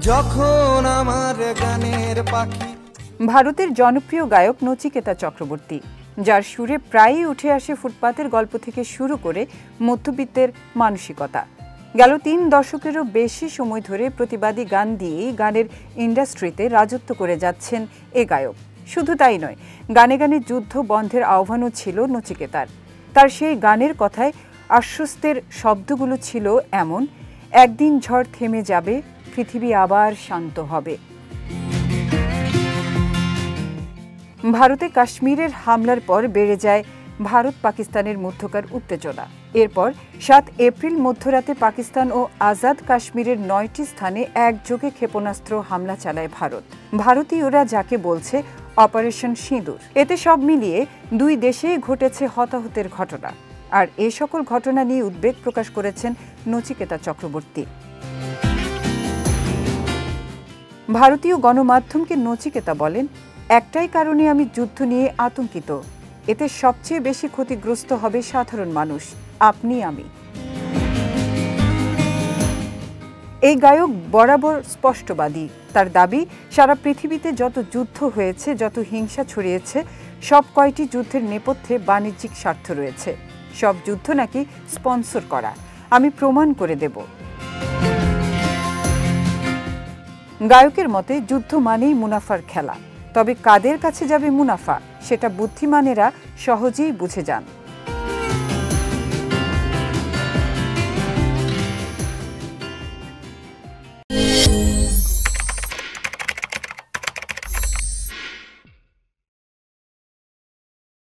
যখন আমার গানের পাখি। ভারতের জনপ্রিয় গায়ক নচিকেতা চক্রবর্তী, যার সুরে প্রায়ই উঠে আসে ফুটপাতের গল্প থেকে শুরু করে মধ্যবিত্তের মানসিকতা। গেল ৩ দশকেরও বেশি সময় ধরে প্রতিবাদী গান দিয়েই গানের ইন্ডাস্ট্রিতে রাজত্ব করে যাচ্ছেন এ গায়ক। শুধু তাই নয়, গানে গানে যুদ্ধ বন্ধের আহ্বানও ছিল নচিকেতার। তার সেই গানের কথায় আশ্বস্তের শব্দগুলো ছিল এমন: একদিন ঝড় থেমে যাবে, পৃথিবী আবার শান্ত হবে। ভারতে কাশ্মীরের হামলার পর বেড়ে যায় ভারত পাকিস্তানের মধ্যকার উত্তেজনা। এরপর ৭ এপ্রিল মধ্যরাতে পাকিস্তান ও আজাদ কাশ্মীরের ৯টি স্থানে একযোগে ক্ষেপণাস্ত্র হামলা চালায় ভারত। ভারতীয়রা যাকে বলছে অপারেশন সিঁদুর। এতে সব মিলিয়ে দুই দেশেই ঘটেছে হতাহতের ঘটনা। আর এ সকল ঘটনা নিয়ে উদ্বেগ প্রকাশ করেছেন নচিকেতা চক্রবর্তী। ভারতীয় গণমাধ্যমকে নচিকেতা বলেন, একটাই কারণে আমি যুদ্ধ নিয়ে আতঙ্কিত। এতে সবচেয়ে বেশি ক্ষতিগ্রস্ত হবে সাধারণ মানুষ, আপনি, আমি। এই গায়ক বরাবর স্পষ্টবাদী। তার দাবি, সারা পৃথিবীতে যত যুদ্ধ হয়েছে, যত হিংসা ছড়িয়েছে, সব কয়টি যুদ্ধের নেপথ্যে বাণিজ্যিক স্বার্থ রয়েছে। সব যুদ্ধ নাকি স্পন্সর করা, আমি প্রমাণ করে দেব। গায়কের মতে যুদ্ধ মানেই মুনাফার খেলা। তবে কাদের কাছে যাবে মুনাফা, সেটা বুদ্ধিমানেরা সহজেই বুঝে যান।